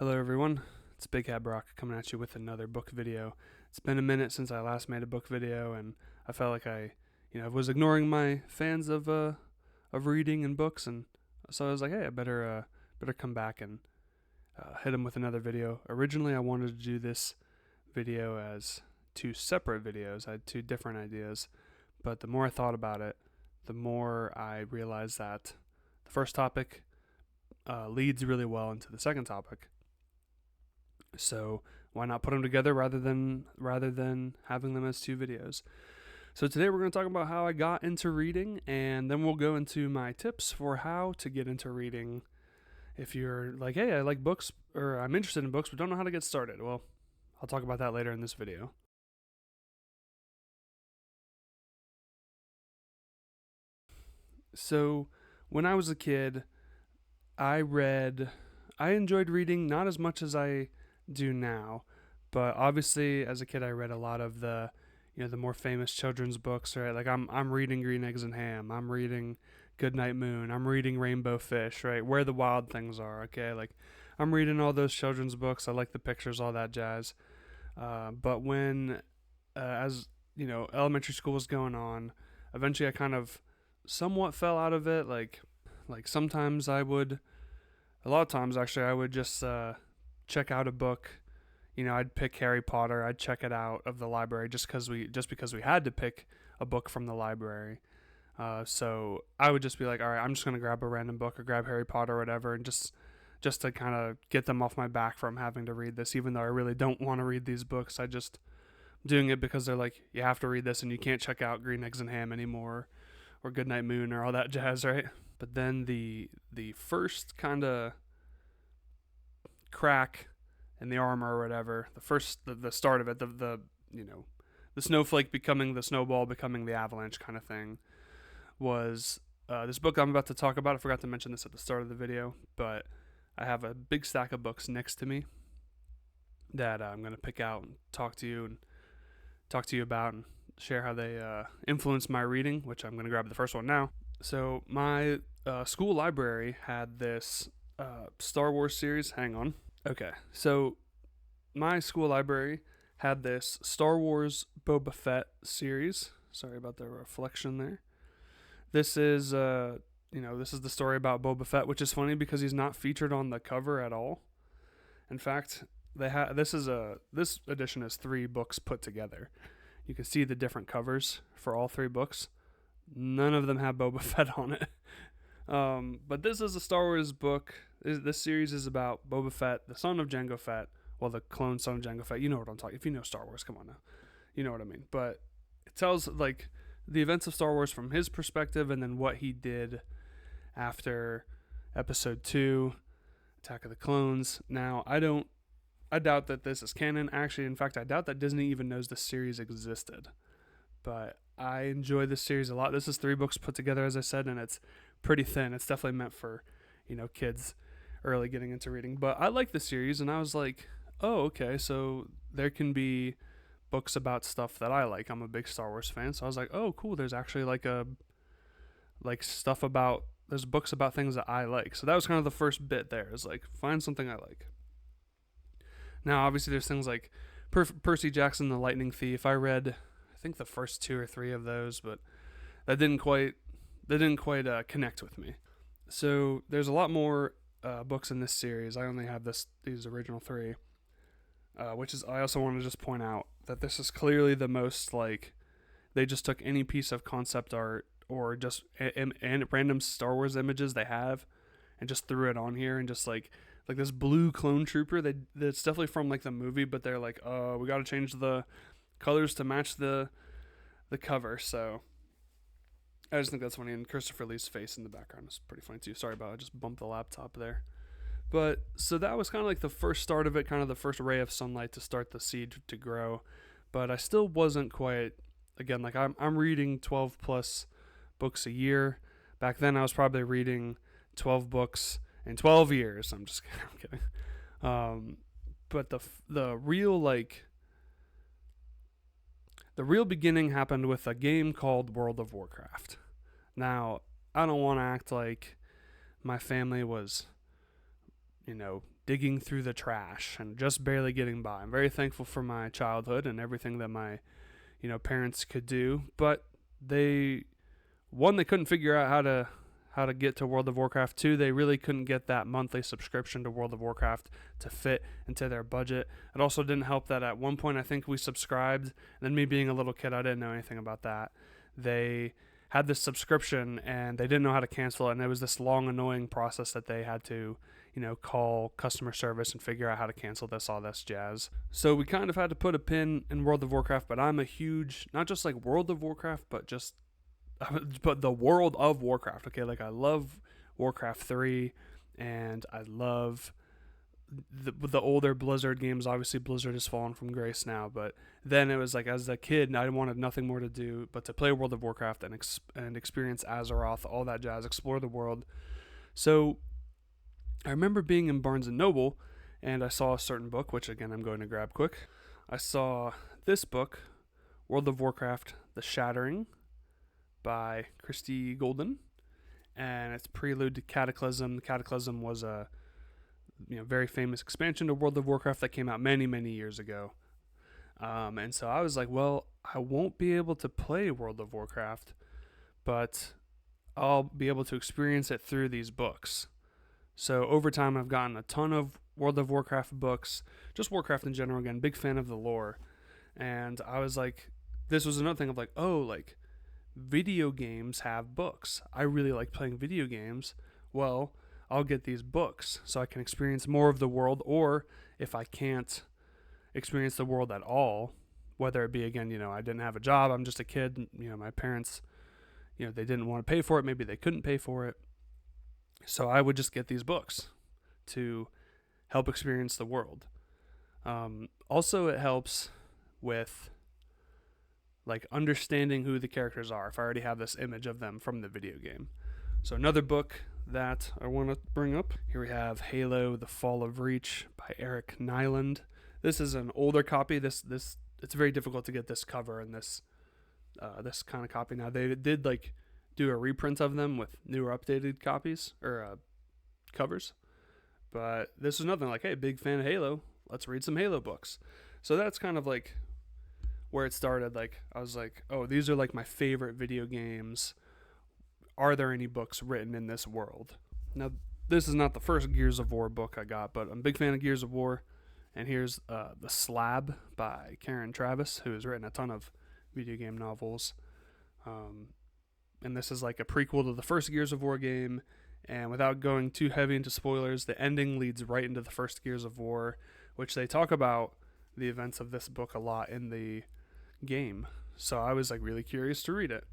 Hello everyone, it's Big Hat Brock coming at you with another book video. It's been a minute since I last made a book video, and I felt like I was ignoring my fans of reading and books, and so I was like, hey, I better come back and hit them with another video. Originally, I wanted to do this video as two separate videos. I had two different ideas, but the more I thought about it, the more I realized that the first topic leads really well into the second topic. So why not put them together rather than having them as two videos? So today we're going to talk about how I got into reading, and then we'll go into my tips for how to get into reading. If you're like, hey, I like books, or I'm interested in books but don't know how to get started, well, I'll talk about that later in this video. So when I was a kid, I enjoyed reading, not as much as I do now, but obviously as a kid I read a lot of the the more famous children's books, right? Like I'm reading Green Eggs and Ham, I'm reading Goodnight Moon, I'm reading Rainbow Fish, right? Where the Wild Things Are, okay? Like I'm reading all those children's books. I like the pictures, all that jazz. But when as elementary school was going on, eventually I kind of somewhat fell out of it. Like sometimes a lot of times actually I would just check out a book. I'd pick Harry Potter. I'd check it out of the library just because we had to pick a book from the library. So I would just be like, all right, I'm just gonna grab a random book or grab Harry Potter or whatever, and just to kind of get them off my back from having to read this, even though I really don't want to read these books. I just doing it because they're like, you have to read this, and you can't check out Green Eggs and Ham anymore, or Goodnight Moon, or all that jazz, right? But then the first kind of crack in the armor or whatever, the start of it, the snowflake becoming the snowball, becoming the avalanche kind of thing, was this book I'm about to talk about. I forgot to mention this at the start of the video, but I have a big stack of books next to me that I'm going to pick out and talk to you about and share how they influenced my reading, which I'm going to grab the first one now. So my school library had this Star Wars series. Hang on. Okay, so my school library had this Star Wars Boba Fett series. Sorry about the reflection there. This is this is the story about Boba Fett, which is funny because he's not featured on the cover at all. In fact, this edition has 3 books put together. You can see the different covers for all 3 books. None of them have Boba Fett on it. But this is a Star Wars book. This series is about Boba Fett, the son of Jango Fett. Well, the clone son of Jango Fett. You know what I'm talking. If you know Star Wars, come on now. You know what I mean. But it tells like the events of Star Wars from his perspective, and then what he did after Episode 2, Attack of the Clones. Now, I doubt that this is canon. Actually, in fact, I doubt that Disney even knows this series existed. But I enjoy this series a lot. This is 3 books put together, as I said, and it's pretty thin. It's definitely meant for, kids early getting into reading. But I like the series, and I was like, oh, okay, so there can be books about stuff that I like. I'm a big Star Wars fan, so I was like, oh, cool, there's actually there's books about things that I like. So that was kind of the first bit there, is like, find something I like. Now, obviously, there's things like Percy Jackson, the Lightning Thief. I read, I think, the first 2 or 3 of those, but that didn't quite connect with me. So there's a lot more books in this series. I only have these original 3, which is, I also want to just point out that this is clearly the most, like, they just took any piece of concept art or just and random Star Wars images they have and just threw it on here, and just like this blue clone trooper, that's definitely from like the movie, but they're like, oh, we got to change the colors to match the cover. So I just think that's funny, and Christopher Lee's face in the background is pretty funny too. Sorry about it, I just bumped the laptop there. But so that was kind of like the first start of it, kind of the first ray of sunlight to start the seed to grow. But I still wasn't quite, again, like I'm reading 12 plus books a year. Back then I was probably reading 12 books in 12 years. I'm kidding. But the real beginning happened with a game called World of Warcraft. Now, I don't want to act like my family was digging through the trash and just barely getting by. I'm very thankful for my childhood and everything that my parents could do, but they couldn't figure out how to get to World of Warcraft. Two, they really couldn't get that monthly subscription to World of Warcraft to fit into their budget. It also didn't help that at one point I think we subscribed, and then me being a little kid, I didn't know anything about that. They had this subscription and they didn't know how to cancel it, and it was this long, annoying process that they had to, call customer service and figure out how to cancel this, all this jazz. So we kind of had to put a pin in World of Warcraft, but I'm a huge, not just like World of Warcraft, but the world of Warcraft. Okay, like I love Warcraft 3, and I love the older Blizzard games. Obviously Blizzard has fallen from grace now, but then it was like, as a kid, I wanted nothing more to do but to play World of Warcraft and experience Azeroth, all that jazz, explore the world. So I remember being in Barnes & Noble, and I saw a certain book, which again I'm going to grab quick. I saw this book, World of Warcraft, The Shattering, by Christie Golden, and it's prelude to Cataclysm. Cataclysm was a very famous expansion to World of Warcraft that came out many, many years ago. And so I was like, well, I won't be able to play World of Warcraft, but I'll be able to experience it through these books. So over time, I've gotten a ton of World of Warcraft books, just Warcraft in general. Again, big fan of the lore. And I was like, this was another thing of like, oh, like video games have books. I really like playing video games. Well, I'll get these books so I can experience more of the world, or if I can't experience the world at all, whether it be, again, I didn't have a job, I'm just a kid, my parents, they didn't want to pay for it, maybe they couldn't pay for it, so I would just get these books to help experience the world. Also, it helps with like understanding who the characters are if I already have this image of them from the video game. So another book that I want to bring up, here we have Halo: The Fall of Reach by Eric Nyland. This is an older copy. This it's very difficult to get this cover and this kind of copy. Now they did like do a reprint of them with newer updated copies or covers, but this is nothing like, hey, big fan of Halo, let's read some Halo books. So that's kind of like where it started. Like I was like, oh, these are like my favorite video games. Are there any books written in this world? Now, this is not the first Gears of War book I got, but I'm a big fan of Gears of War. And here's The Slab by Karen Travis, who has written a ton of video game novels. And this is like a prequel to the first Gears of War game. And without going too heavy into spoilers, the ending leads right into the first Gears of War, which they talk about the events of this book a lot in the game. So I was like really curious to read it.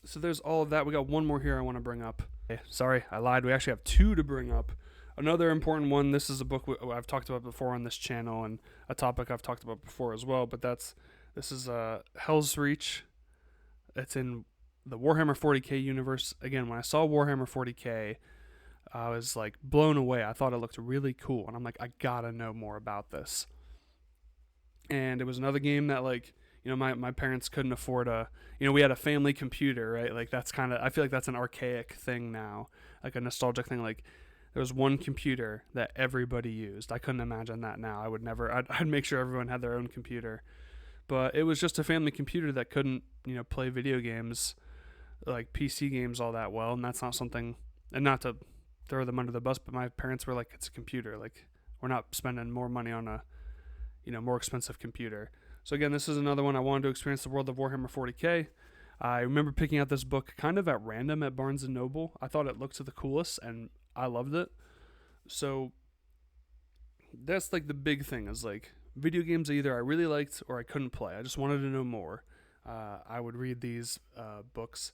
So there's all of that. We got one more here I want to bring up. Okay, sorry, I lied. We actually have two to bring up. Another important one, this is a book I've talked about before on this channel, and a topic I've talked about before as well, but this is Hell's Reach. It's in the Warhammer 40k universe. Again, when I saw Warhammer 40k, I was like blown away. I thought it looked really cool, and I'm like, I gotta know more about this. And it was another game that like, my parents couldn't afford we had a family computer, right? Like that's kind of, I feel like that's an archaic thing now, like a nostalgic thing. Like there was one computer that everybody used. I couldn't imagine that now. I would never, I'd make sure everyone had their own computer, but it was just a family computer that couldn't, play video games, like PC games all that well. And that's not something, and not to throw them under the bus, but my parents were like, it's a computer. Like we're not spending more money on a, more expensive computer. So again, this is another one. I wanted to experience the world of Warhammer 40k. I remember picking out this book kind of at random at Barnes & Noble. I thought it looked the coolest, and I loved it. So that's like the big thing, is like video games either I really liked or I couldn't play. I just wanted to know more. I would read these books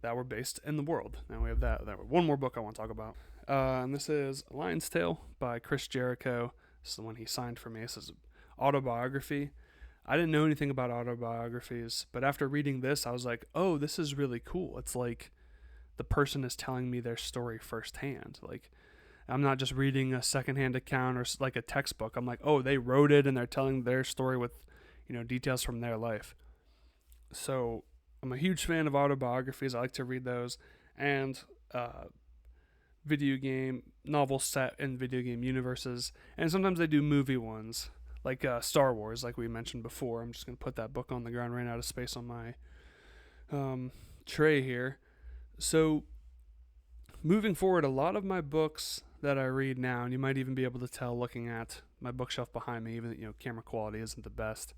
that were based in the world. Now we have that. One more book I want to talk about. And this is Lion's Tale by Chris Jericho. This is the one he signed for me. This is autobiography. I didn't know anything about autobiographies, but after reading this, I was like, oh, this is really cool. It's like the person is telling me their story firsthand. Like I'm not just reading a secondhand account or like a textbook. I'm like, oh, they wrote it and they're telling their story with, details from their life. So I'm a huge fan of autobiographies. I like to read those. And video game novels set in video game universes, and sometimes they do movie ones, like Star Wars, like we mentioned before. I'm just gonna put that book on the ground, ran out of space on my tray here. So moving forward, a lot of my books that I read now, and you might even be able to tell looking at my bookshelf behind me, even camera quality isn't the best,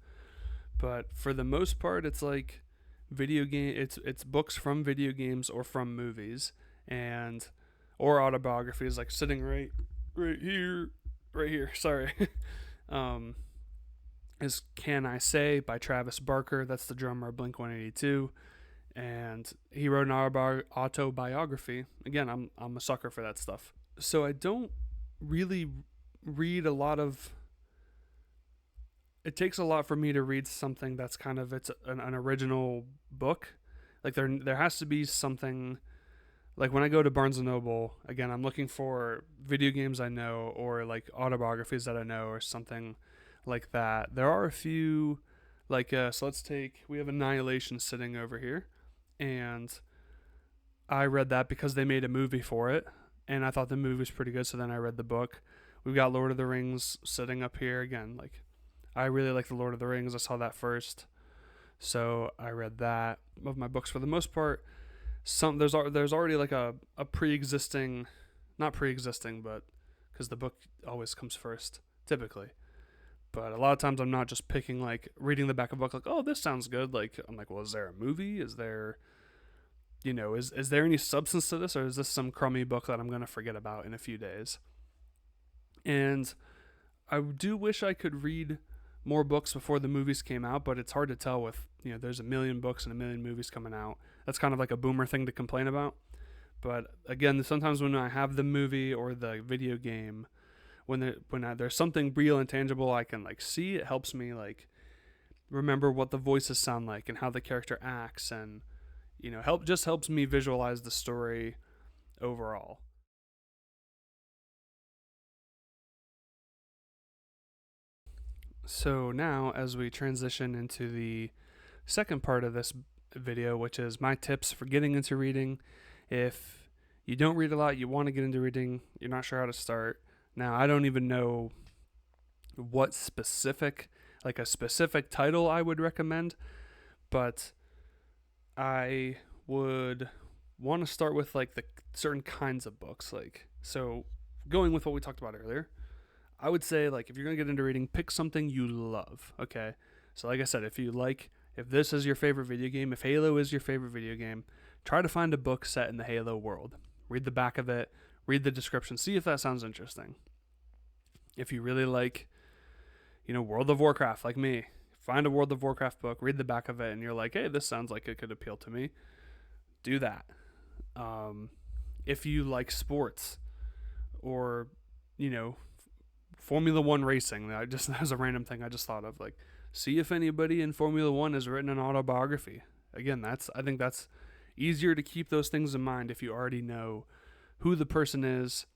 but for the most part, it's like video game. It's books from video games or from movies, and or autobiographies, like sitting right here. Sorry, um, is "Can I Say" by Travis Barker. That's the drummer of Blink 182, and he wrote an autobiography. Again, I'm a sucker for that stuff. So I don't really read a lot of. It takes a lot for me to read something that's kind of it's an original book. Like there has to be something. Like when I go to Barnes and Noble, again, I'm looking for video games I know or like autobiographies that I know or something like that. There are a few, like so let's take, we have Annihilation sitting over here, and I read that because they made a movie for it, and I thought the movie was pretty good. So then I read the book. We've got Lord of the Rings sitting up here again. Like I really like the Lord of the Rings. I saw that first, so I read that. Of my books, for the most part, there's already like a pre-existing, not pre-existing, but because the book always comes first typically. But a lot of times I'm not just picking, like reading the back of a book like, oh, this sounds good. Like I'm like, well, is there a movie? Is there, is there any substance to this, or is this some crummy book that I'm gonna forget about in a few days? And I do wish I could read more books before the movies came out, but it's hard to tell with, there's a million books and a million movies coming out. That's kind of like a boomer thing to complain about. But again, sometimes when I have the movie or the video game, when there's something real and tangible I can like see, it helps me like remember what the voices sound like and how the character acts, and helps me visualize the story overall. So now, as we transition into the second part of this video, which is my tips for getting into reading. If you don't read a lot, you want to get into reading, you're not sure how to start. Now, I don't even know what a specific title I would recommend, but I would want to start with like the certain kinds of books. Like, so going with what we talked about earlier, I would say, like, if you're going to get into reading, pick something you love, okay? So like I said, if this is your favorite video game, if Halo is your favorite video game, try to find a book set in the Halo world. Read the back of it, read the description, see if that sounds interesting. If you really like, World of Warcraft, like me, find a World of Warcraft book, read the back of it, and you're like, hey, this sounds like it could appeal to me. Do that. If you like sports or, Formula One racing, that was a random thing I just thought of. Like, see if anybody in Formula One has written an autobiography. Again, I think that's easier to keep those things in mind if you already know who the person is,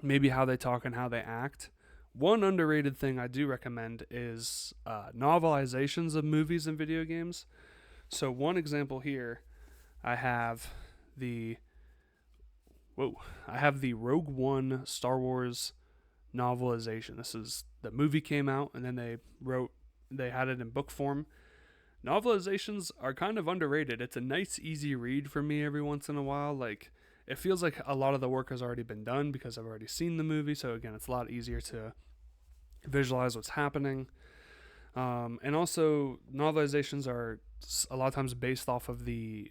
maybe how they talk and how they act. One underrated thing I do recommend is novelizations of movies and video games. So one example here, I have the Rogue One Star Wars novelization. The movie came out and then they had it in book form. Novelizations are kind of underrated. It's a nice, easy read for me every once in a while. Like, it feels like a lot of the work has already been done because I've already seen the movie. So again, it's a lot easier to visualize what's happening. And also, novelizations are a lot of times based off of the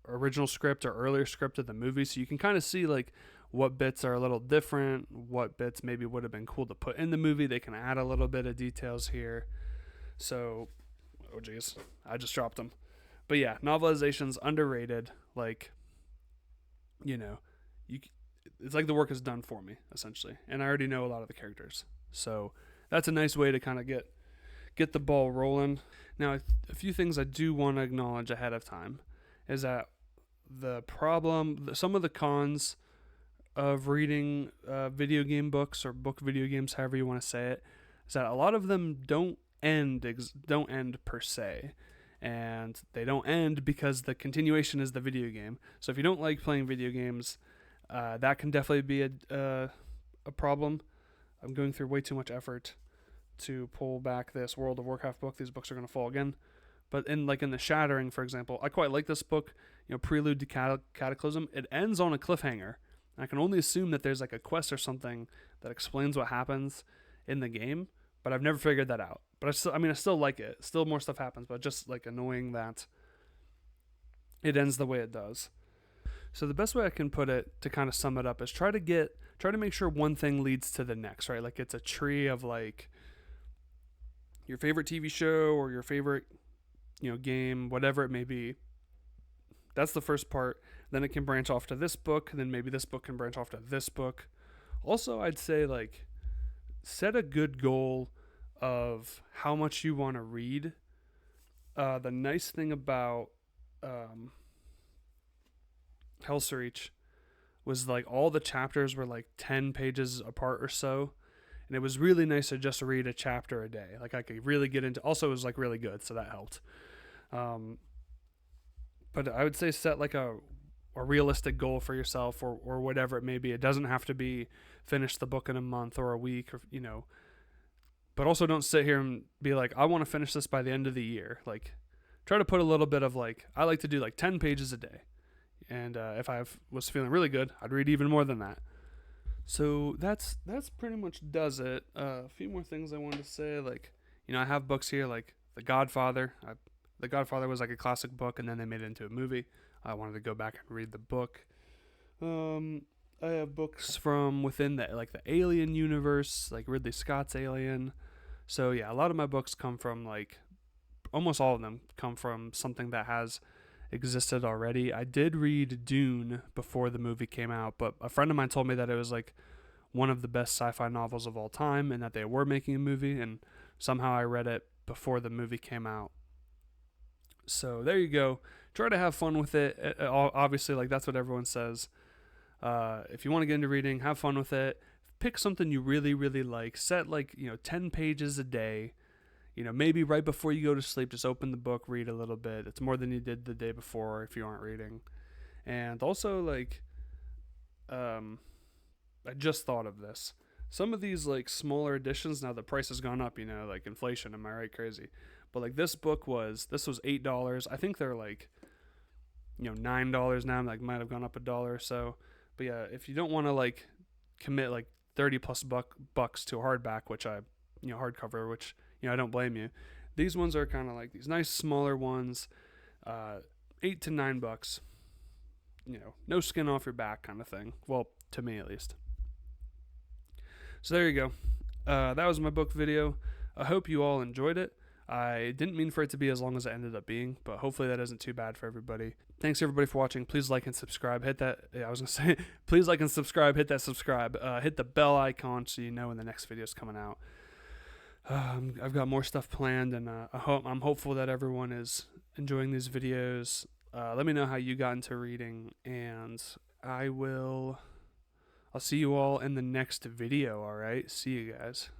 original script or earlier script of the movie. So you can kind of see like what bits are a little different, what bits maybe would have been cool to put in the movie. They can add a little bit of details here. So, oh geez, I just dropped them. But yeah, novelization's underrated. Like, it's like the work is done for me, essentially. And I already know a lot of the characters. So that's a nice way to kind of get the ball rolling. Now, a few things I do want to acknowledge ahead of time is that some of the cons of reading video game books or book video games, however you want to say it, is that a lot of them don't end per se, and they don't end because the continuation is the video game. So if you don't like playing video games, That can definitely be a problem. I'm going through way too much effort to pull back this World of Warcraft book. These books are going to fall again. But in the Shattering, for example, I quite like this book. Prelude to Cataclysm. It ends on a cliffhanger. I can only assume that there's like a quest or something that explains what happens in the game, but I've never figured that out. But I still like it. Still more stuff happens, but just like annoying that it ends the way it does. So the best way I can put it to kind of sum it up is try to make sure one thing leads to the next, right? Like it's a tree of like your favorite TV show or your favorite game, whatever it may be. That's the first part. Then it can branch off to this book, and then maybe this book can branch off to this book. Also, I'd say like set a good goal of how much you want to read. The nice thing about Hell's Reach was like all the chapters were like 10 pages apart or so, and it was really nice to just read a chapter a day. Like I could really get into. Also, it was like really good, so that helped. But I would say set like a realistic goal for yourself, or whatever it may be. It doesn't have to be finish the book in a month or a week, or But also don't sit here and be like, I want to finish this by the end of the year. Like, try to put a little bit of like, I like to do like 10 pages a day. And if I was feeling really good, I'd read even more than that. So that's pretty much does it. A few more things I wanted to say. Like, I have books here like The Godfather. The Godfather was like a classic book, and then they made it into a movie. I wanted to go back and read the book. I have books from within the Alien universe, like Ridley Scott's Alien. So yeah, a lot of my books come from almost all of them come from something that has existed already. I did read Dune before the movie came out, but a friend of mine told me that it was like one of the best sci-fi novels of all time, and that they were making a movie, and somehow I read it before the movie came out. So there you go. Try to have fun with it. Obviously, like that's what everyone says. If you want to get into reading, have fun with it. Pick something you really, really like. Set 10 pages a day. Maybe right before you go to sleep, just open the book, read a little bit. It's more than you did the day before if you aren't reading. And also, I just thought of this. Some of these smaller editions, now the price has gone up, like inflation, am I right? Crazy. But this was $8. I think they're $9 now. Might have gone up $1 or so. But yeah, if you don't want to commit 30 plus bucks to a hardback, which hardcover, which I don't blame you. These ones are kind of like these nice smaller ones, $8 to $9. No skin off your back kind of thing. Well, to me at least. So there you go. That was my book video. I hope you all enjoyed it. I didn't mean for it to be as long as it ended up being, but hopefully that isn't too bad for everybody. Thanks everybody for watching. Please like and subscribe. Please like and subscribe. Hit that subscribe. Hit the bell icon so you know when the next video is coming out. I've got more stuff planned, and I'm hopeful that everyone is enjoying these videos. Let me know how you got into reading, and I'll see you all in the next video. All right, see you guys.